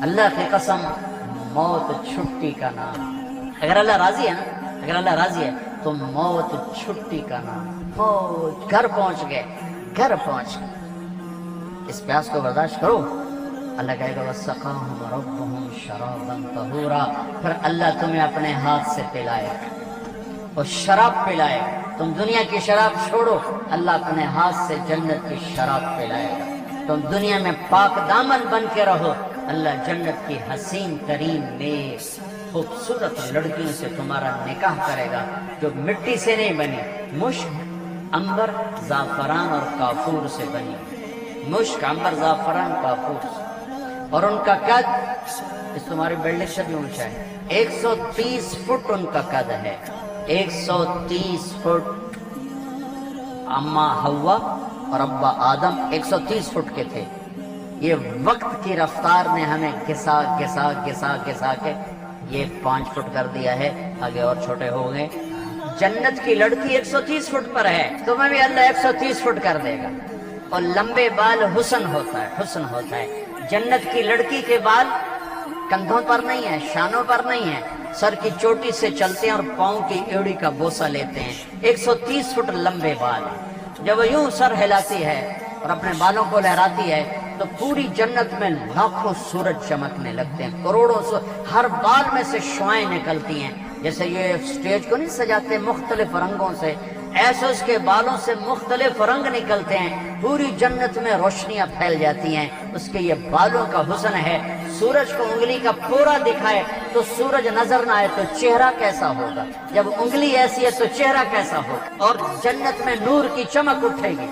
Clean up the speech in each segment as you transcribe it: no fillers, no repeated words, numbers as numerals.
اللہ کی قسم موت چھٹی کا نام. اگر اللہ راضی ہے نا، اگر اللہ راضی ہے تو موت چھٹی کا نام. موت گھر پہنچ گئے، گھر پہنچ گئے. اس پیاس کو برداشت کرو. اللہ کہے گا وَسَقَاهُمْ رَبُّهُمْ شَرَابًا طَهُورًا، پھر اللہ تمہیں اپنے ہاتھ سے پلائے اور شراب پلائے. تم دنیا کی شراب چھوڑو، اللہ اپنے ہاتھ سے جنت کی شراب پلائے گا. تم دنیا میں پاک دامن بن کے رہو، اللہ جنت کی حسین ترین نیک خوبصورت لڑکیوں سے تمہارا نکاح کرے گا جو مٹی سے نہیں بنی، مشک، عنبر، زعفران اور کافور سے بنی. مشک، عنبر، زعفران، کافور سے. اور ان کا قد اس تمہاری بلڈنگ سے بھی اونچا ہے. 130 فٹ ان کا قد ہے. 130 فٹ. اماں حوا اور ابا آدم 130 فٹ کے تھے. یہ وقت کی رفتار نے ہمیں گھسا گھسا گھسا گھسا کے یہ 5 فٹ کر دیا ہے. آگے اور چھوٹے ہو گئے. جنت کی لڑکی 130 فٹ پر ہے، تمہیں بھی اللہ 130 فٹ کر دے گا. اور لمبے بال حسن ہوتا ہے، حسن ہوتا ہے. جنت کی لڑکی کے بال کندھوں پر نہیں ہے، شانوں پر نہیں ہے، سر کی چوٹی سے چلتے ہیں اور پاؤں کی ایڑی کا بوسہ لیتے ہیں. 130 فٹ لمبے بال. جب وہ یوں سر ہلاتی ہے اور اپنے بالوں کو لہراتی ہے تو پوری جنت میں لاکھوں سورج چمکنے لگتے ہیں، کروڑوں ہر بال میں سے شعائیں نکلتی ہیں. جیسے یہ سٹیج کو نہیں سجاتے مختلف رنگوں سے، ایسے اس کے بالوں سے مختلف رنگ نکلتے ہیں. پوری جنت میں روشنیاں پھیل جاتی ہیں. اس کے یہ بالوں کا حسن ہے. سورج کو انگلی کا پورا دکھائے تو سورج نظر نہ آئے تو چہرہ کیسا ہوگا؟ جب انگلی ایسی ہے تو چہرہ کیسا ہوگا؟ اور جنت میں نور کی چمک اٹھے گی.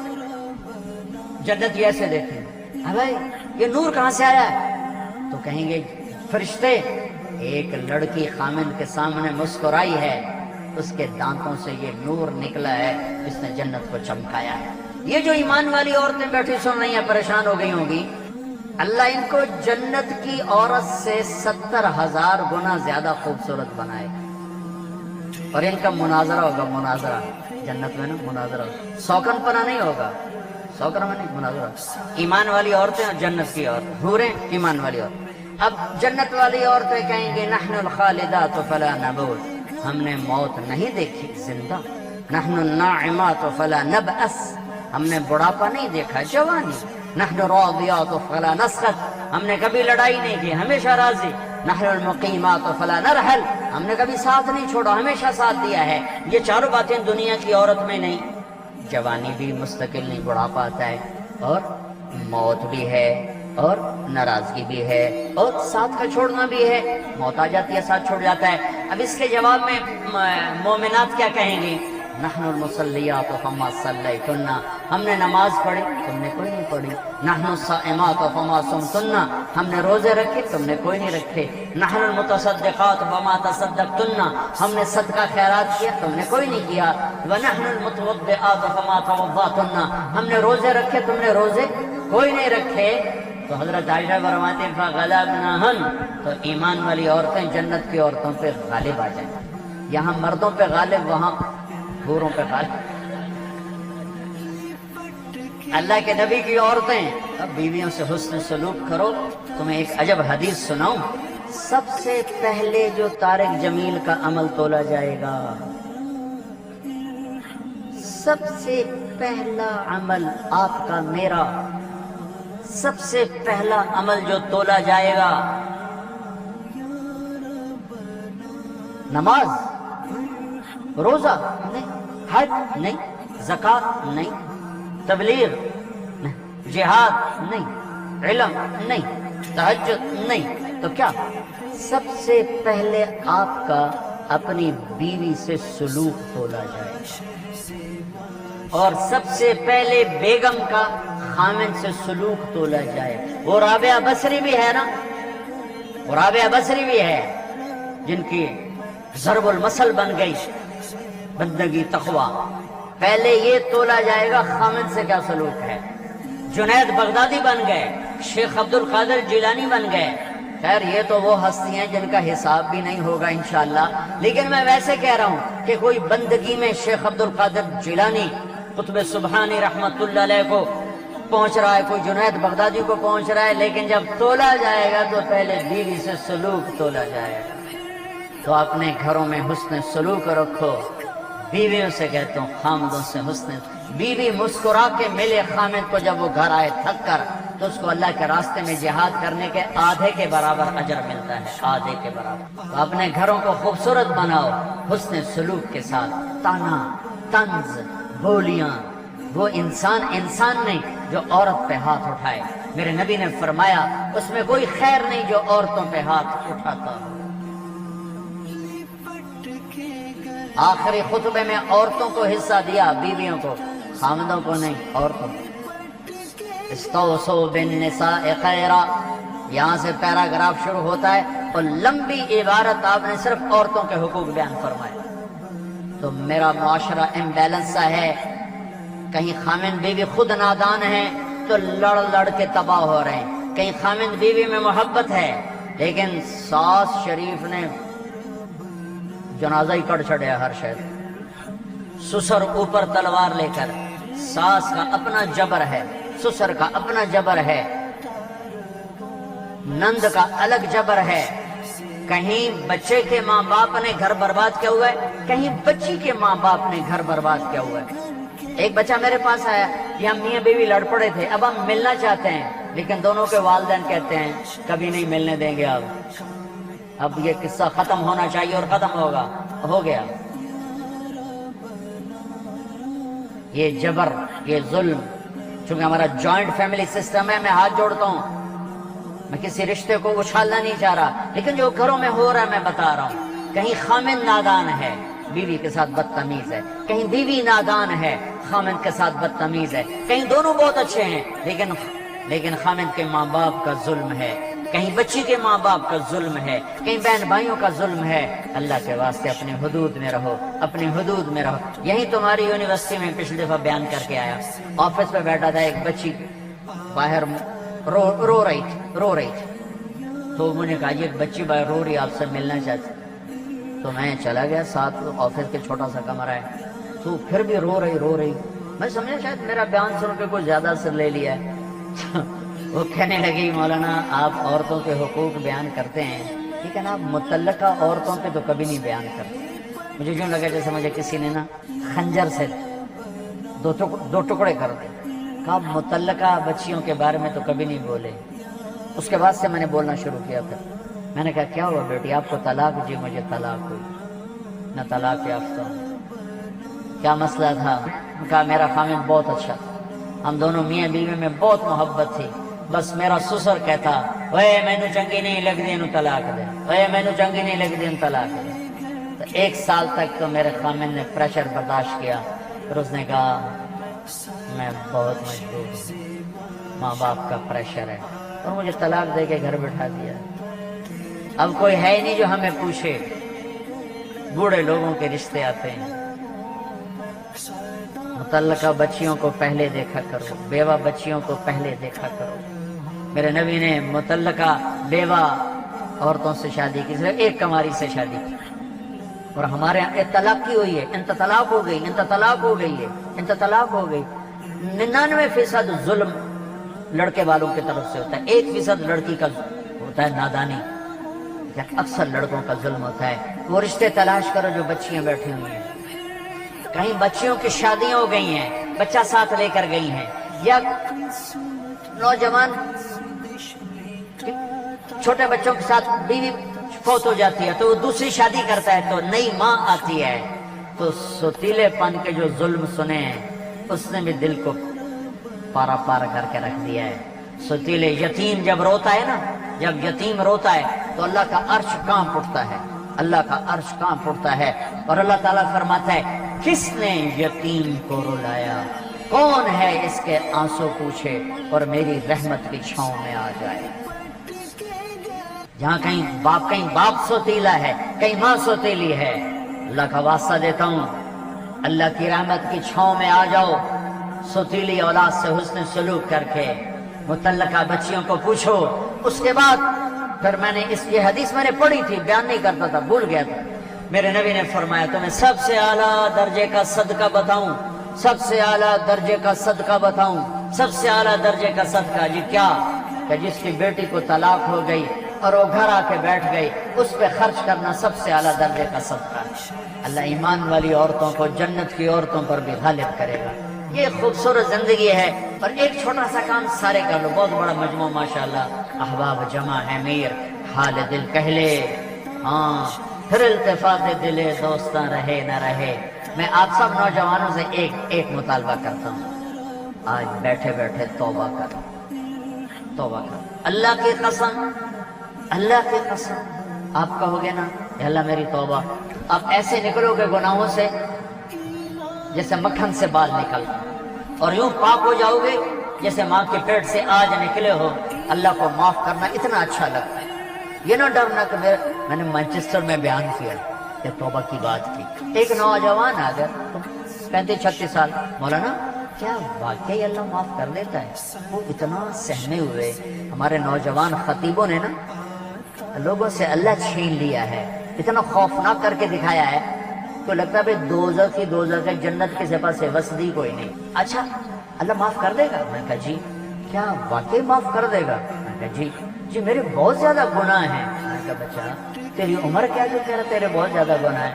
جنت یہ ایسے دیکھیں گے، بھائی یہ نور کہاں سے آیا ہے؟ تو کہیں گے فرشتے ایک لڑکی خامند کے سامنے مسکرائی ہے، اس کے دانتوں سے یہ نور نکلا ہے جس نے جنت کو چمکایا ہے. یہ جو ایمان والی عورتیں بیٹھی سن رہی ہیں پریشان ہو گئی ہوں گی، اللہ ان کو جنت کی عورت سے 70,000 گنا زیادہ خوبصورت بنائے. اور ان کا مناظرہ ہوگا، مناظرہ جنت میں نا، مناظرہ ہوگا. سوکن پنا نہیں ہوگا، سوکن میں نہیں، مناظرہ. ایمان والی عورتیں اور جنت کی عورت، حوریں ایمان والی عورت. اب جنت والی عورتیں کہیں گے نحن الخالدات فلا نموت، ہم نے موت نہیں دیکھی، زندہ. نحن الناعمات فلا نبأس، ہم نے بڑھاپا نہیں دیکھا، جوانی. نحن الراضیات فلا نسخط، ہم نے کبھی لڑائی نہیں کی، ہمیشہ راضی. نحن المقیمات فلا نرحل، ہم نے کبھی ساتھ نہیں چھوڑا، ہمیشہ ساتھ دیا ہے. یہ چاروں باتیں دنیا کی عورت میں نہیں. جوانی بھی مستقل نہیں، بڑھاپا آتا ہے، اور موت بھی ہے، اور ناراضگی بھی ہے، اور ساتھ کا چھوڑنا بھی ہے. موت آ جاتی ہے، ساتھ چھوڑ جاتا ہے. اب اس کے جواب میں مومنات کیا کہیں گی؟ نحن المصلیات فما صلیتن، ہم نے نماز پڑھی، تم نے کوئی نہیں پڑھی. نحن الصائمات فما صمتن، ہم نے روزے رکھے، تم نے کوئی نہیں رکھے. نحن المتصدقات فما تصدقتن، ہم نے صدقہ خیرات کیا، تم نے کوئی نہیں کیا. ونحن المتوضئات فما توضأتن، ہم نے روزے رکھے، تم نے روزے کوئی نہیں رکھے. تو حضرت عائشہ فرماتی ہیں فغلبناہن، تو ایمان والی عورتیں جنت کی عورتوں پہ غالب آ جائیں. یہاں مردوں پہ غالب، وہاں حوروں پہ غالب. اللہ کے نبی کی عورتیں، اب بیویوں سے حسن سلوک کرو. تمہیں ایک عجب حدیث سناؤں. سب سے پہلے جو طارق جمیل کا عمل تولا جائے گا، سب سے پہلا عمل آپ کا، میرا، سب سے پہلا عمل جو تولا جائے گا، نماز، روزہ نہیں، حج نہیں، زکوٰۃ نہیں، تبلیغ نہیں، جہاد نہیں، علم نہیں، تہجد نہیں. تو کیا سب سے پہلے آپ کا اپنی بیوی سے سلوک تولا جائے گا، اور سب سے پہلے بیگم کا خامن سے سلوک تولا جائے. وہ رابعہ بصری بھی ہے نا، وہ رابعہ بصری بھی ہے جن کی ضرب المثل بن گئی بندگی تقوی. پہلے یہ تولا جائے گا خامن سے کیا سلوک ہے. جنید بغدادی بن گئے، شیخ عبد القادر جیلانی بن گئے. خیر یہ تو وہ ہستی ہیں جن کا حساب بھی نہیں ہوگا انشاءاللہ، لیکن میں ویسے کہہ رہا ہوں کہ کوئی بندگی میں شیخ عبد القادر جیلانی قطب سبحانی رحمت اللہ علیہ کو پہنچ رہا ہے، کوئی جنید بغدادی کو پہنچ رہا ہے، لیکن جب تولا جائے گا تو پہلے بیوی سے سلوک تولا جائے گا۔ تو اپنے گھروں میں حسن سلوک رکھو۔ بیویوں سے کہتا ہوں خامدوں سے حسن، بیوی مسکرا کے ملے خامد کو جب وہ گھر آئے تھک کر، تو اس کو اللہ کے راستے میں جہاد کرنے کے آدھے کے برابر اجر ملتا ہے، آدھے کے برابر۔ تو اپنے گھروں کو خوبصورت بناؤ حسن سلوک کے ساتھ۔ تانا، طنز، بولیاں، وہ انسان نہیں جو عورت پہ ہاتھ اٹھائے۔ میرے نبی نے فرمایا اس میں کوئی خیر نہیں جو عورتوں پہ ہاتھ اٹھاتا ہو۔ آخری خطبے میں عورتوں کو حصہ دیا، بیویوں کو، خامدوں کو نہیں، عورتوں کو۔ استوصوا بالنساء خیرا، یہاں سے پیراگراف شروع ہوتا ہے اور لمبی عبارت آپ نے صرف عورتوں کے حقوق بیان فرمائے۔ تو میرا معاشرہ امبیلنس سا ہے، کہیں خامند بیوی خود نادان ہیں تو لڑ لڑ کے تباہ ہو رہے ہیں، کہیں خامند بیوی میں محبت ہے لیکن ساس شریف نے جنازہ ہی کر چھڑیا ہر شہر، سسر اوپر تلوار لے کر۔ ساس کا اپنا جبر ہے، سسر کا اپنا جبر ہے، نند کا الگ جبر ہے۔ کہیں بچے کے ماں باپ نے گھر برباد کیا ہوا ہے، کہیں بچی کے ماں باپ نے گھر برباد کیا ہوا ہے۔ ایک بچہ میرے پاس آیا کہ ہم میاں بیوی لڑ پڑے تھے، اب ہم ملنا چاہتے ہیں، لیکن دونوں کے والدین کہتے ہیں کبھی نہیں ملنے دیں گے، اب یہ قصہ ختم ہونا چاہیے اور ختم ہوگا، ہو گیا۔ یہ جبر، یہ ظلم، چونکہ ہمارا جوائنٹ فیملی سسٹم ہے، میں ہاتھ جوڑتا ہوں، میں کسی رشتے کو اچھالنا نہیں چاہ رہا، لیکن جو گھروں میں ہو رہا ہے میں بتا رہا ہوں۔ کہیں خامند نادان ہے، بیوی کے ساتھ بدتمیز ہے، کہیں بیوی نادان ہے، خامند کے ساتھ بدتمیز ہے، کہیں دونوں بہت اچھے ہیں لیکن خامند کے ماں باپ کا ظلم ہے، کہیں بچی کے ماں باپ کا ظلم ہے، کہیں بہن بھائیوں کا ظلم ہے۔ اللہ کے واسطے اپنے حدود میں رہو، اپنی حدود میں رہو۔ یہی تمہاری یونیورسٹی میں پچھلی دفعہ بیان کر کے آیا، آفس پہ بیٹھا تھا، ایک بچی باہر رو رہی تھی، تو میں نے کہا یہ ایک بچی باہر رو رہی، آپ سے ملنا چاہتی، تو میں چلا گیا، ساتھ آفس کے چھوٹا سا کمرہ ہے، تو پھر بھی رو رہی، میں سمجھا شاید میرا بیان سن کے کوئی زیادہ اثر لے لیا ہے۔ وہ کہنے لگی مولانا آپ عورتوں کے حقوق بیان کرتے ہیں، لیکن آپ متعلقہ عورتوں کے تو کبھی نہیں بیان کرتے۔ مجھے یوں لگا جیسے مجھے کسی نے نا خنجر سے دو ٹکڑے کر دے، کہا متعلقہ بچیوں کے بارے میں تو کبھی نہیں بولے۔ اس کے بعد سے میں نے بولنا شروع کیا، پھر میں نے کہا کیا ہوا بیٹی آپ کو طلاق؟ جی مجھے طلاق ہوئی، میں طلاق یافتہ ہوں۔ کیا مسئلہ تھا؟ کہا میرا خامند بہت اچھا تھا، ہم دونوں میاں بیوی میں بہت محبت تھی، بس میرا سسر کہتا وے مینو چنگی نہیں لگدی انہوں طلاق دے، وے مینو چنگی نہیں لگدی انہوں طلاق دے۔ تو 1 سال تک تو میرے خامند نے پریشر برداشت کیا، پھر اس نے کہا میں بہت مجبور ہوں، ماں باپ کا پریشر ہے، اور مجھے طلاق دے کے گھر بٹھا دیا۔ اب کوئی ہے نہیں جو ہمیں پوچھے، بوڑھے لوگوں کے رشتے آتے ہیں۔ متعلقہ بچیوں کو پہلے دیکھا کرو، بیوہ بچیوں کو پہلے دیکھا کرو۔ میرے نبی نے متعلقہ بیوہ عورتوں سے شادی کی، صرف ایک کماری سے شادی کی، اور ہمارے یہاں طلاق کی ہوئی ہے، انت طلاق ہو گئی، انت طلاق ہو گئی ہے، انت طلاق ہو گئی۔ 99% ظلم لڑکے والوں کی طرف سے ہوتا ہے، 1% لڑکی کا ہوتا ہے نادانی، اکثر لڑکوں کا ظلم ہوتا ہے۔ وہ رشتے تلاش کرو جو بچیاں بیٹھی ہوئی ہیں، کہیں بچیوں کی شادیاں ہو گئی ہیں، بچہ ساتھ لے کر گئی ہیں، یا نوجوان چھوٹے بچوں کے ساتھ بیوی فوت ہو جاتی ہے تو وہ دوسری شادی کرتا ہے، تو نئی ماں آتی ہے، تو ستیلے پن کے جو ظلم سنے ہیں اس نے بھی دل کو پارا پار کر کے رکھ دیا ہے۔ ستیلے یتیم جب روتا ہے نا، جب یتیم روتا ہے تو اللہ کا عرش کانپ اٹھتا ہے، اللہ کا عرش کانپ اٹھتا ہے، اور اللہ تعالیٰ فرماتا ہے کس نے یتیم کو رلایا، کون ہے اس کے آنسو پوچھے اور میری رحمت کی چھاؤں میں آ جائے۔ جہاں کہیں باپ سوتیلا ہے، کہیں ماں سوتیلی ہے، اللہ کا واسطہ دیتا ہوں اللہ کی رحمت کی چھاؤں میں آ جاؤ، سوتیلی اولاد سے حسن سلوک کر کے۔ متعلقہ بچیوں کو پوچھو۔ اس کے بعد پھر میں نے یہ حدیث میں نے پڑھی تھی، بیان نہیں کرتا تھا، بھول گیا تھا۔ میرے نبی نے فرمایا تمہیں سب سے اعلیٰ درجے کا صدقہ بتاؤں، سب سے اعلیٰ درجے کا صدقہ بتاؤں، سب سے اعلیٰ درجے کا صدقہ جی کیا کہ جس کی بیٹی کو طلاق ہو گئی اور وہ گھر آ کے بیٹھ گئی، اس پہ خرچ کرنا سب سے اعلیٰ درجے کا صدقہ ہے۔ اللہ ایمان والی عورتوں کو جنت کی عورتوں پر بھی غالب کرے گا۔ یہ خوبصورت زندگی ہے، اور ایک چھوٹا سا کام سارے کر لو، بہت بڑا مجموعہ ماشاءاللہ، احباب جمع ہے میر، حال دل کہہ لے، ہاں پھر التفات دل دوستاں رہے نہ رہے۔ میں آپ سب نوجوانوں سے ایک مطالبہ کرتا ہوں، آج بیٹھے بیٹھے توبہ کرو، توبہ کرو۔ اللہ کی قسم آپ کہو گے نا کہ اللہ میری توبہ، آپ ایسے نکلو گے گناہوں سے جیسے مکھن سے بال نکلتا، اور یوں پاک ہو جاؤ گے جیسے ماں کے پیٹ سے آج نکلے ہو۔ اللہ کو معاف کرنا اتنا اچھا لگتا ہے۔ یہ نہ ڈرنا کہ میں نے مانچسٹر میں بیان کیا کہ توبہ کی بات کی، ایک نوجوان آ گیا 35-36 سال، مولانا کیا واقعی اللہ معاف کر دیتا ہے؟ وہ اتنا سہمے ہوئے، ہمارے نوجوان خطیبوں نے نا لوگوں سے اللہ چھین لیا ہے، اتنا خوفناک کر کے دکھایا ہے، تو لگتا ہے دوزخ ہے، جنت کے سپاس سے وسدی کوئی نہیں۔ اچھا اللہ معاف کر دے گا؟ میں نے کہا جی۔ کیا واقعی معاف کر دے گا؟ میں نے کہا جی میرے بہت زیادہ گناہ ہیں۔ میں نے کہا بچہ تیری عمر کیا جو کہہ رہا تیرے بہت زیادہ گناہ ہیں؟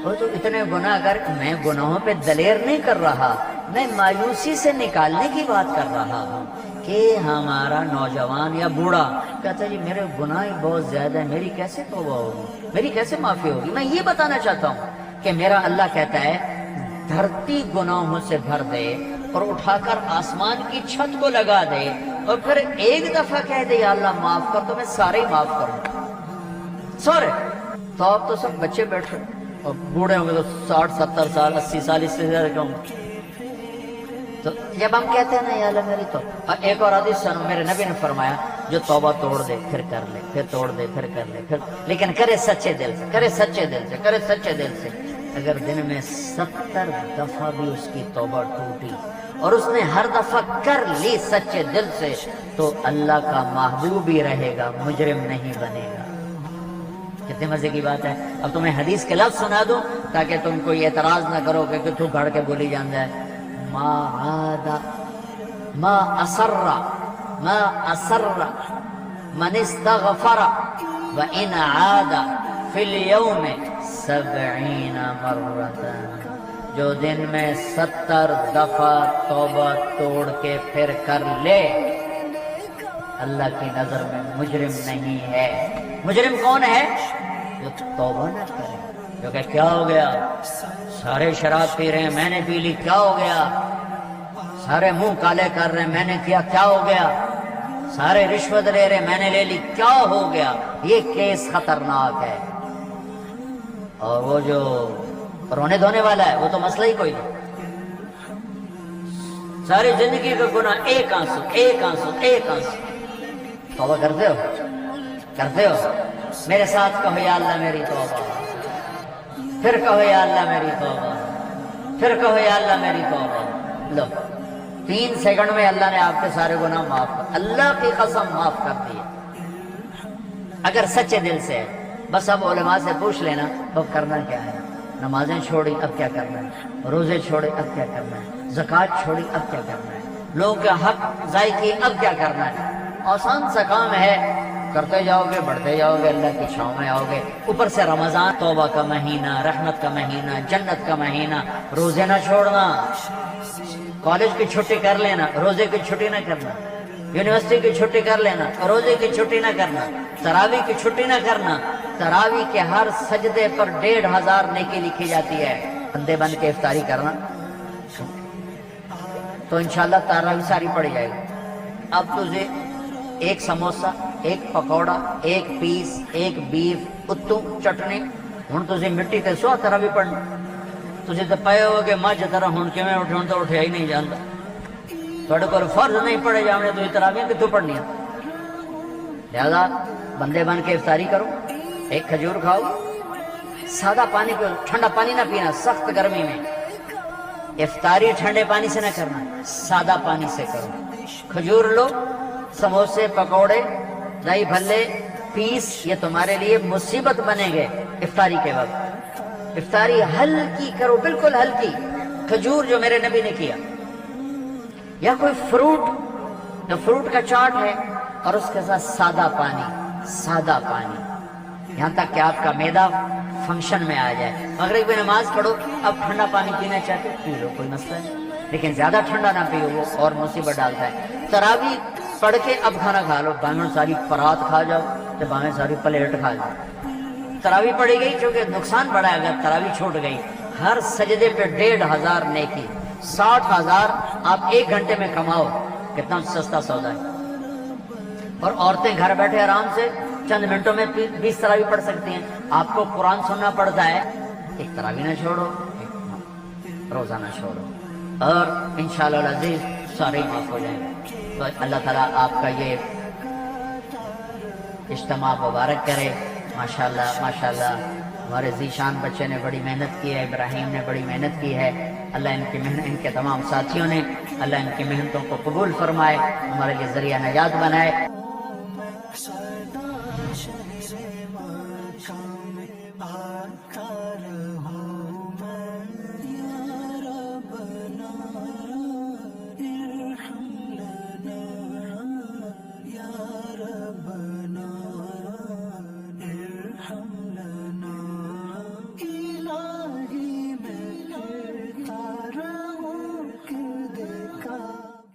وہ تو اتنے گناہ کر، میں گناہوں پہ دلیر نہیں کر رہا، میں مایوسی سے نکالنے کی بات کر رہا ہوں کہ ہمارا نوجوان یا بوڑھا کہتا ہے جی میرے گناہ بہت زیادہ ہیں، میری کیسے توبہ ہوگی، میری کیسے معافی ہوگی؟ میں یہ بتانا چاہتا ہوں کہ میرا اللہ کہتا ہے دھرتی گناہوں سے بھر دے اور اٹھا کر آسمان کی چھت کو لگا دے، اور پھر ایک دفعہ کہہ دے یا اللہ معاف کر، تو میں سارے ہی معاف کروں۔ سورے تو اب تو سب بچے بیٹھے، اور بوڑھے ہوں گے تو 60-70 سال 80 سال، اس سے زیادہ کیوں؟ تو جب ہم کہتے ہیں نا یا اللہ میری توبہ، ایک اور حدیث سنو، میرے نبی نے فرمایا جو توبہ توڑ دے پھر کر لے، پھر توڑ دے پھر کر لے، پھر لیکن کرے سچے دل سے، کرے سچے دل سے، کرے سچے دل سے۔ اگر دن میں 70 دفعہ بھی اس کی توبہ ٹوٹی اور اس نے ہر دفعہ کر لی سچے دل سے، تو اللہ کا محبوب ہی رہے گا، مجرم نہیں بنے گا۔ کتنے مزے کی بات ہے۔ اب تمہیں حدیث کے لفظ سنا دوں تاکہ تم کوئی اعتراض نہ کرو کہ تو گھڑ کے بولی جاندہ ہے۔ ما اسر من استغفر وان عاد فی اليوم 70 مرتا، جو دن میں 70 دفعہ توبہ توڑ کے پھر کر لے، اللہ کی نظر میں مجرم نہیں ہے۔ مجرم کون ہے؟ جو توبہ نہ کرے، جو کہ کیا ہو گیا، سارے شراب پی رہے ہیں میں نے پی لی، کیا ہو گیا، سارے منہ کالے کر رہے ہیں میں نے کیا، کیا ہو گیا، سارے رشوت لے رہے ہیں میں نے لے لی، کیا ہو گیا۔ یہ کیس خطرناک ہے۔ اور وہ جو رونے دھونے والا ہے وہ تو مسئلہ ہی کوئی نہیں، ساری زندگی کا گناہ ایک آنسو ایک آنسو ایک آنسو۔ توبہ کرتے ہو؟ کرتے ہو؟ میرے ساتھ کہو یا اللہ میری توبہ، پھر کہو یا اللہ میری توبہ، پھر کہو یا اللہ میری توبہ۔ لو 3 سیکنڈ میں اللہ نے آپ کے سارے گناہ معاف کر، اللہ کی قسم معاف کر دیے، اگر سچے دل سے ہے۔ بس اب علماء سے پوچھ لینا اب کرنا کیا ہے۔ نمازیں چھوڑی اب کیا کرنا ہے، روزے چھوڑے اب کیا کرنا ہے، زکوٰۃ چھوڑی اب کیا کرنا ہے، لوگوں کے حق ضائع کیے اب کیا کرنا ہے۔ آسان سا کام ہے، کرتے جاؤ گے بڑھتے جاؤ گے، اللہ کی چھاؤں میں آؤ گے۔ اوپر سے رمضان توبہ کا مہینہ، رحمت کا مہینہ، جنت کا مہینہ، روزے نہ چھوڑنا، کالج کی چھٹی کر لینا، روزے کی چھٹی نہ کرنا، یونیورسٹی کی چھٹی کر لینا، روزے کی چھٹی نہ کرنا، تراویح کی چھٹی نہ کرنا۔ تراویح کے ہر سجدے پر 1500 نیکی لکھی جاتی ہے۔ بندے بن کے افطاری کرنا تو انشاءاللہ تراویح ساری پڑ جائے گی۔ اب تجھے ایک سموسہ، ایک پکوڑا، ایک پیس، ایک بیف، اتو چٹنی، ہن تجھے مٹی تے سو تراویح پڑھنا، تجھے تو پائے ہو کہ مجھ طرح ہن کے میں اٹھوں تو اٹھیا ہی نہیں جانتا، تھوڑے کو فرض نہیں پڑے جانے تو تراویح کتوں پڑھنی ہے۔ لہذا بندے بن کے افطاری کرو، ایک کھجور کھاؤ، سادہ پانی کو، ٹھنڈا پانی نہ پینا سخت گرمی میں، افطاری ٹھنڈے پانی سے نہ کرنا، سادہ پانی سے کرو۔ کھجور لو، سموسے، پکوڑے، دہی بھلے، پیس، یہ تمہارے لیے مصیبت بنیں گے افطاری کے وقت۔ افطاری ہلکی کرو، بالکل ہلکی۔ کھجور جو میرے نبی نے کیا، یا کوئی فروٹ، تو فروٹ کا چاٹ ہے اور اس کے ساتھ سادہ پانی، سادہ پانی، یہاں تک کہ آپ کا معدہ فنکشن میں آ جائے۔ مغرب کی نماز پڑھو، اب ٹھنڈا پانی پینا چاہتے ہو پی لو، کوئی مسئلہ نہیں، لیکن زیادہ ٹھنڈا نہ پیو، وہ اور مصیبت ڈالتا ہے۔ تراویح پڑھ کے اب کھانا کھا لو، بامن ساری پرات کھا جاؤ تو بامن ساری پلیٹ کھا جاؤ۔ تراویح پڑھی گئی چونکہ نقصان بڑا ہے اگر تراویح چھوٹ گئی، ہر سجدے پہ 1500 نیکی، 60,000 آپ 1 گھنٹے میں کماؤ، کتنا سستا سودا ہے۔ اور عورتیں گھر بیٹھے آرام سے چند منٹوں میں 20 تراویح پڑھ سکتی ہیں۔ آپ کو قرآن سننا پڑتا ہے، ایک تراویح نہ چھوڑو، ایک روزہ نہ چھوڑو، اور انشاءاللہ العزیز سارے ہی معاف ہو جائیں گے۔ تو اللہ تعالیٰ آپ کا یہ اجتماع مبارک کرے۔ ماشاءاللہ ماشاءاللہ، ہمارے ذیشان بچے نے بڑی محنت کی ہے، ابراہیم نے بڑی محنت کی ہے، اللہ ان کی محنت، ان کے تمام ساتھیوں نے، اللہ ان کی محنتوں کو قبول فرمائے، ہمارے لیے ذریعہ نجات بنائے۔